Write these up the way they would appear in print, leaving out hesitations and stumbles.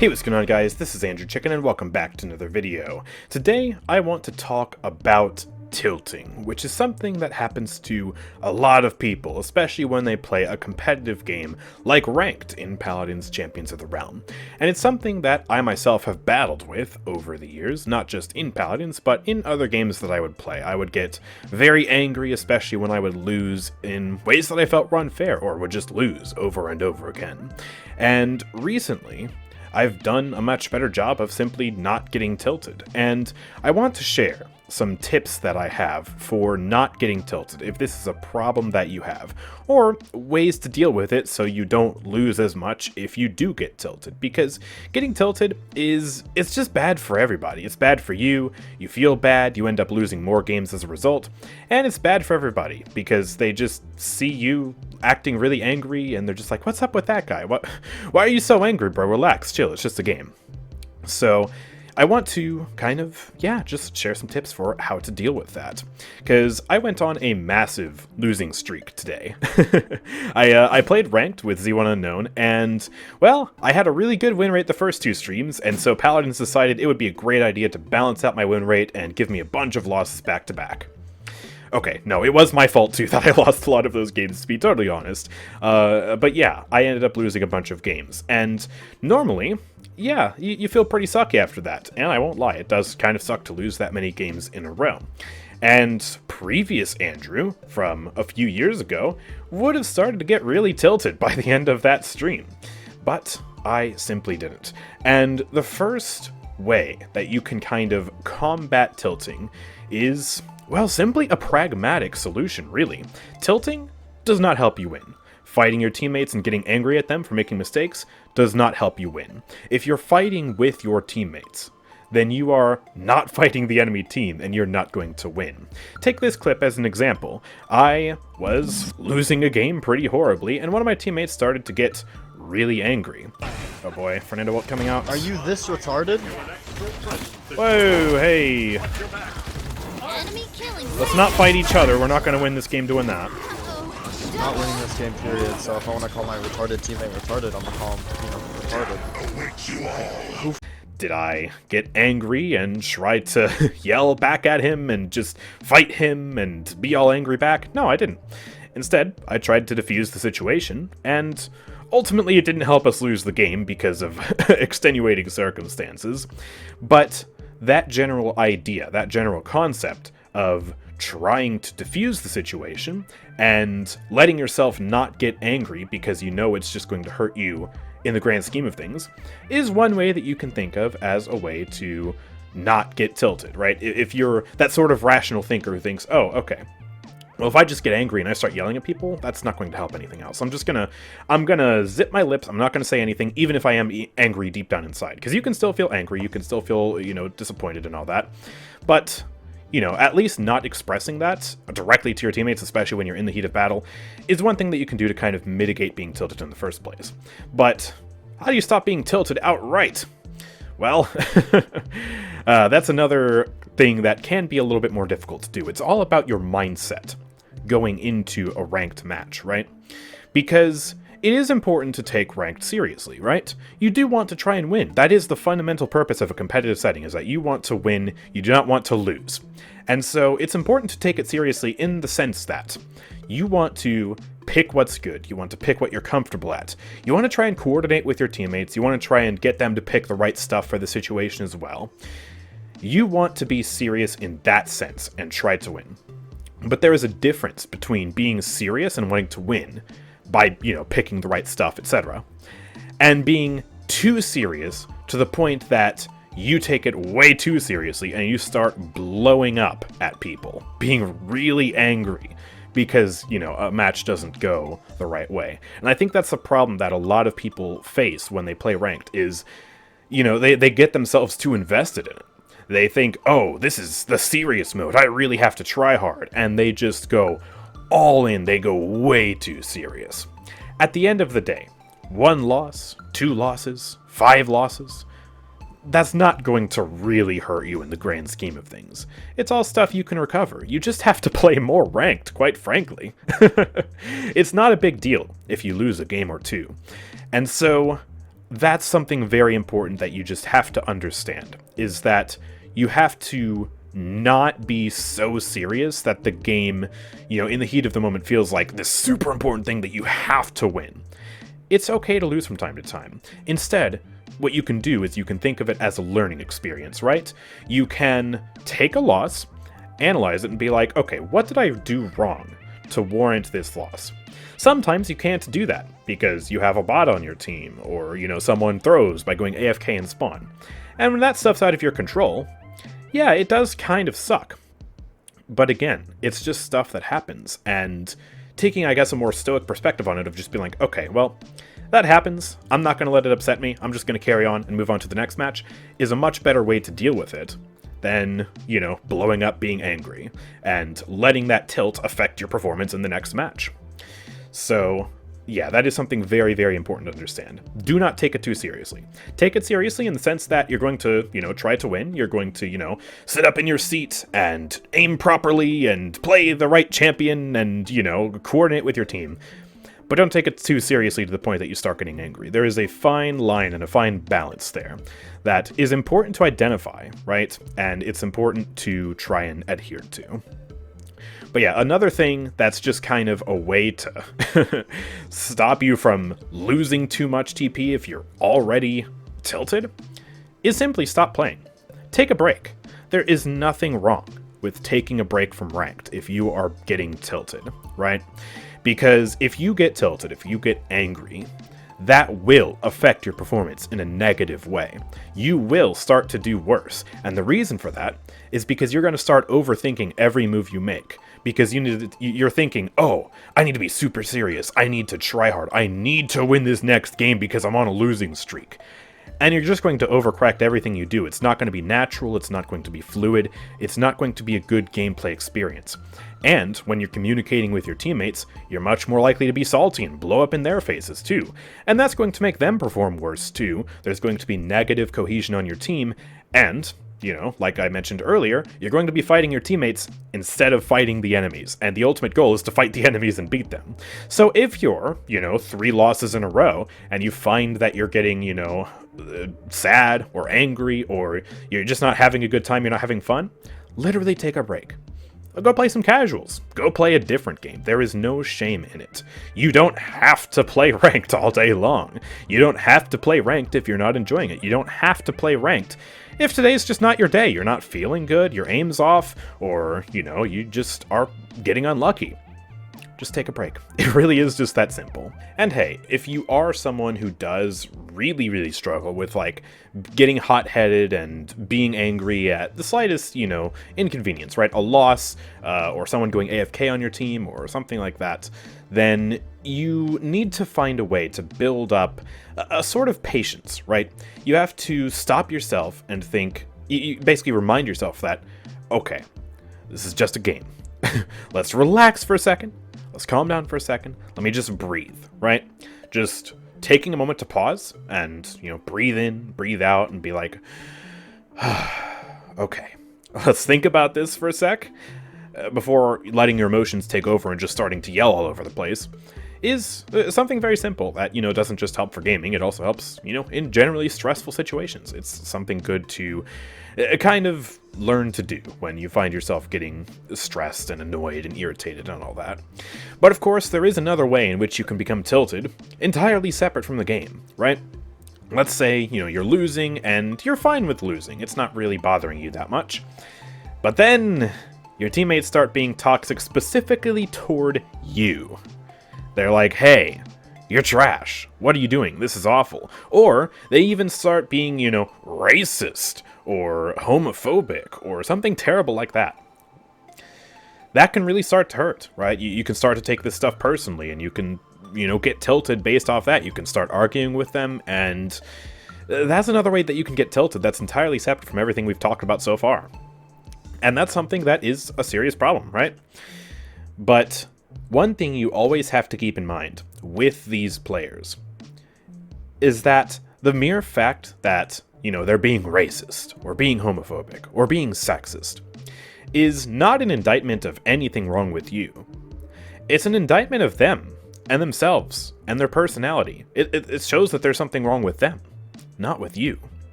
Hey, what's going on, guys? This is AndrewChicken and welcome back to another video. Today I want to talk about tilting, which is something that happens to a lot of people, especially when they play a competitive game like Ranked in Paladins Champions of the Realm. And it's something that I myself have battled with over the years, not just in Paladins, but in other games that I would play. I would get very angry, especially when I would lose in ways that I felt were unfair, or would just lose over and over again. And recently, I've done a much better job of simply not getting tilted, and I want to share some tips that I have for not getting tilted if this is a problem that you have, or ways to deal with it so you don't lose as much if you do get tilted, because getting tilted it's just bad for everybody. It's bad for you, you feel bad, you end up losing more games as a result, and it's bad for everybody because they just see you acting really angry and they're just like, what's up with that guy? Why are you so angry, bro? Relax, chill, it's just a game. So I want to kind of, just share some tips for how to deal with that. Because I went on a massive losing streak today. I played Ranked with Z1 Unknown, and, well, I had a really good win rate the first two streams, and so Paladins decided it would be a great idea to balance out my win rate and give me a bunch of losses back to back. Okay, no, it was my fault too that I lost a lot of those games, to be totally honest. But yeah, I ended up losing a bunch of games. And normally, yeah, you feel pretty sucky after that. And I won't lie, it does kind of suck to lose that many games in a row. And previous Andrew, from a few years ago, would have started to get really tilted by the end of that stream. But I simply didn't. And the first way that you can kind of combat tilting is, well, simply a pragmatic solution, really. Tilting does not help you win. Fighting your teammates and getting angry at them for making mistakes does not help you win. If you're fighting with your teammates, then you are not fighting the enemy team and you're not going to win. Take this clip as an example. I was losing a game pretty horribly and one of my teammates started to get really angry. Oh boy, Fernando coming out. Are you this retarded? Whoa, hey. Let's not fight each other. We're not going to win this game doing that. I'm not winning this game, period. So if I want to call my retarded teammate retarded, I'm going to call him, retarded. Did I get angry and try to yell back at him and just fight him and be all angry back? No, I didn't. Instead, I tried to defuse the situation, and ultimately it didn't help us lose the game because of extenuating circumstances. But that general idea, that general concept of trying to defuse the situation and letting yourself not get angry because you know it's just going to hurt you in the grand scheme of things is one way that you can think of as a way to not get tilted, right? If you're that sort of rational thinker who thinks, oh, okay, well, if I just get angry and I start yelling at people, that's not going to help anything else. I'm gonna zip my lips. I'm not gonna say anything, even if I am angry deep down inside. Because you can still feel angry, you can still feel, disappointed and all that. But, at least not expressing that directly to your teammates, especially when you're in the heat of battle, is one thing that you can do to kind of mitigate being tilted in the first place. But how do you stop being tilted outright? Well, that's another thing that can be a little bit more difficult to do. It's all about your mindset going into a ranked match, right? Because it is important to take ranked seriously, right? You do want to try and win. That is the fundamental purpose of a competitive setting, is that you want to win, you do not want to lose. And so it's important to take it seriously in the sense that you want to pick what's good, you want to pick what you're comfortable at. You want to try and coordinate with your teammates, you want to try and get them to pick the right stuff for the situation as well. You want to be serious in that sense and try to win. But there is a difference between being serious and wanting to win by, picking the right stuff, etc., and being too serious to the point that you take it way too seriously and you start blowing up at people, being really angry because, a match doesn't go the right way. And I think that's the problem that a lot of people face when they play ranked is, they get themselves too invested in it. They think, oh, this is the serious mode, I really have to try hard, and they just go all in, they go way too serious. At the end of the day, 1 loss, 2 losses, 5 losses, that's not going to really hurt you in the grand scheme of things. It's all stuff you can recover. You just have to play more ranked, quite frankly. It's not a big deal if you lose a game or two. And so that's something very important that you just have to understand, is that you have to not be so serious that the game, in the heat of the moment feels like this super important thing that you have to win. It's okay to lose from time to time. Instead, what you can do is you can think of it as a learning experience, right? You can take a loss, analyze it, and be like, okay, what did I do wrong to warrant this loss? Sometimes you can't do that because you have a bot on your team, or, someone throws by going AFK and spawn. And when that stuff's out of your control, yeah, it does kind of suck. But again, it's just stuff that happens, and taking, I guess, a more stoic perspective on it of just being like, okay, well, that happens, I'm not going to let it upset me, I'm just going to carry on and move on to the next match, is a much better way to deal with it than, blowing up, being angry, and letting that tilt affect your performance in the next match. So, yeah, that is something very, very important to understand. Do not take it too seriously. Take it seriously in the sense that you're going to, try to win. You're going to, sit up in your seat and aim properly and play the right champion and, coordinate with your team. But don't take it too seriously to the point that you start getting angry. There is a fine line and a fine balance there that is important to identify, right? And it's important to try and adhere to. But yeah, another thing that's just kind of a way to stop you from losing too much TP if you're already tilted is simply stop playing. Take a break. There is nothing wrong with taking a break from ranked if you are getting tilted, right? Because if you get tilted, if you get angry, that will affect your performance in a negative way. You will start to do worse. And the reason for that is because you're going to start overthinking every move you make. Because you're thinking, oh, I need to be super serious. I need to try hard. I need to win this next game because I'm on a losing streak. And you're just going to overcorrect everything you do. It's not going to be natural. It's not going to be fluid. It's not going to be a good gameplay experience. And when you're communicating with your teammates, you're much more likely to be salty and blow up in their faces too. And that's going to make them perform worse too. There's going to be negative cohesion on your team, and, like I mentioned earlier, you're going to be fighting your teammates instead of fighting the enemies. And the ultimate goal is to fight the enemies and beat them. So if you're, 3 losses in a row, and you find that you're getting, sad or angry, or you're just not having a good time, you're not having fun, literally take a break. Go play some casuals. Go play a different game. There is no shame in it. You don't have to play ranked all day long. You don't have to play ranked if you're not enjoying it. You don't have to play ranked if today's just not your day. You're not feeling good, your aim's off, or, you just are getting unlucky. Just take a break. It really is just that simple. And hey, if you are someone who does really, really struggle with, getting hot-headed and being angry at the slightest, inconvenience, right? A loss, or someone going AFK on your team, or something like that, then you need to find a way to build up a sort of patience, right? You have to stop yourself and think, you basically remind yourself that, okay, this is just a game. Let's relax for a second. Let's calm down for a second. Let me just breathe, right? Just taking a moment to pause and, breathe in, breathe out, and be like, okay, let's think about this for a sec before letting your emotions take over and just starting to yell all over the place, is something very simple that, doesn't just help for gaming. It also helps, in generally stressful situations. It's something good to kind of learn to do when you find yourself getting stressed and annoyed and irritated and all that. But of course, there is another way in which you can become tilted, entirely separate from the game, right? Let's say, you're losing and you're fine with losing. It's not really bothering you that much. But then your teammates start being toxic specifically toward you. They're like, hey, you're trash. What are you doing? This is awful. Or they even start being, racist or homophobic or something terrible like that. That can really start to hurt, right? You can start to take this stuff personally, and you can, get tilted based off that. You can start arguing with them, and that's another way that you can get tilted that's entirely separate from everything we've talked about so far. And that's something that is a serious problem, right? But one thing you always have to keep in mind with these players is that the mere fact that, they're being racist, or being homophobic, or being sexist, is not an indictment of anything wrong with you. It's an indictment of them. and themselves and their personality. It shows that there's something wrong with them, not with you.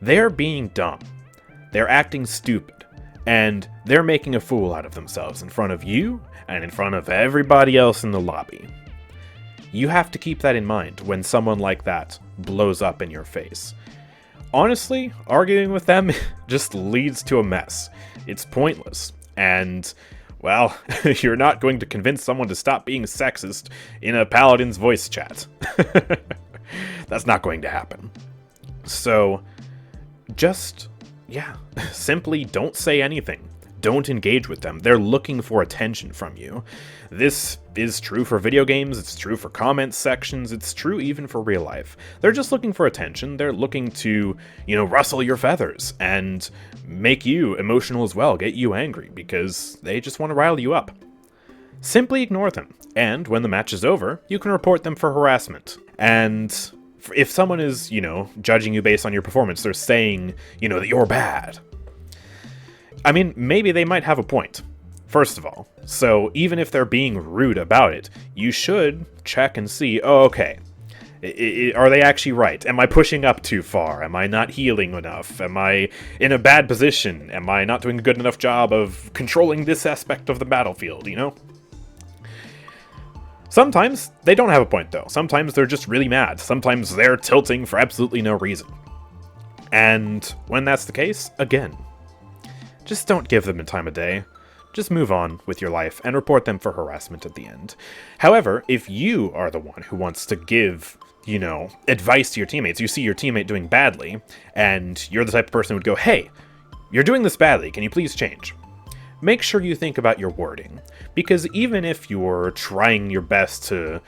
They're being dumb. They're acting stupid. And they're making a fool out of themselves in front of you and in front of everybody else in the lobby. You have to keep that in mind when someone like that blows up in your face. Honestly, arguing with them just leads to a mess. It's pointless. And, well, you're not going to convince someone to stop being sexist in a Paladins voice chat. That's not going to happen. So, just, simply don't say anything. Don't engage with them. They're looking for attention from you. This is true for video games, it's true for comment sections, it's true even for real life. They're just looking for attention. They're looking to, rustle your feathers and make you emotional as well, get you angry, because they just want to rile you up. Simply ignore them, and when the match is over, you can report them for harassment. And if someone is, judging you based on your performance, they're saying, that you're bad. I mean, maybe they might have a point, first of all. So even if they're being rude about it, you should check and see, okay, are they actually right? Am I pushing up too far? Am I not healing enough? Am I in a bad position? Am I not doing a good enough job of controlling this aspect of the battlefield, Sometimes they don't have a point, though. Sometimes they're just really mad. Sometimes they're tilting for absolutely no reason. And when that's the case, again, just don't give them the time of day. Just move on with your life and report them for harassment at the end. However, if you are the one who wants to give, advice to your teammates, you see your teammate doing badly, and you're the type of person who would go, hey, you're doing this badly, can you please change? Make sure you think about your wording, because even if you're trying your best to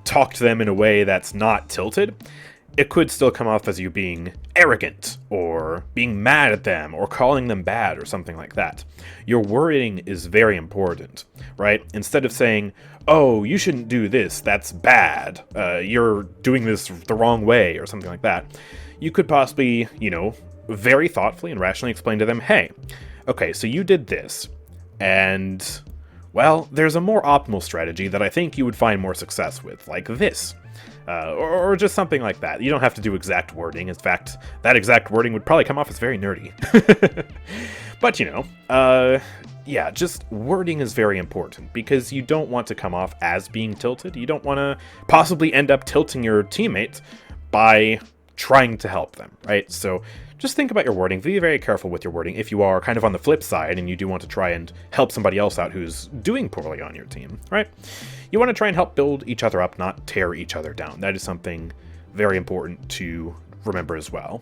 talk to them in a way that's not tilted, it could still come off as you being arrogant, or being mad at them, or calling them bad, or something like that. Your wording is very important, right? Instead of saying, oh, you shouldn't do this, that's bad, you're doing this the wrong way, or something like that, you could possibly, very thoughtfully and rationally explain to them, hey, okay, so you did this, and, well, there's a more optimal strategy that I think you would find more success with, like this. Or just something like that. You don't have to do exact wording. In fact, that exact wording would probably come off as very nerdy. But, just wording is very important, because you don't want to come off as being tilted. You don't want to possibly end up tilting your teammates by trying to help them, right? So just think about your wording. Be very careful with your wording if you are kind of on the flip side and you do want to try and help somebody else out who's doing poorly on your team, right? You want to try and help build each other up, not tear each other down. That is something very important to remember as well.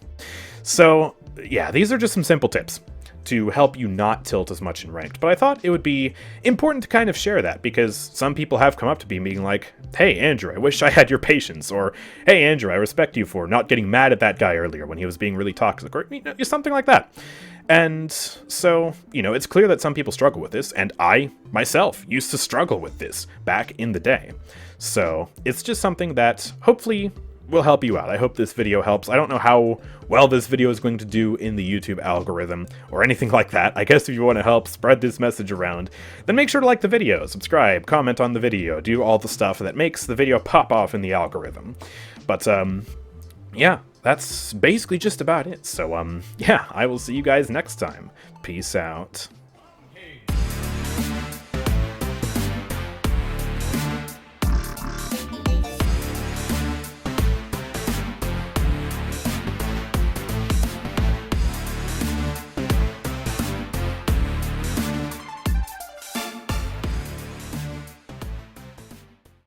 So, these are just some simple tips to help you not tilt as much in ranked. But I thought it would be important to kind of share that, because some people have come up to me being like, hey, Andrew, I wish I had your patience, or hey, Andrew, I respect you for not getting mad at that guy earlier when he was being really toxic, or something like that. And so, it's clear that some people struggle with this, and I, myself, used to struggle with this back in the day. So, it's just something that hopefully will help you out. I hope this video helps. I don't know how well this video is going to do in the YouTube algorithm or anything like that. I guess if you want to help spread this message around, then make sure to like the video, subscribe, comment on the video, do all the stuff that makes the video pop off in the algorithm. But, that's basically just about it. So, I will see you guys next time. Peace out.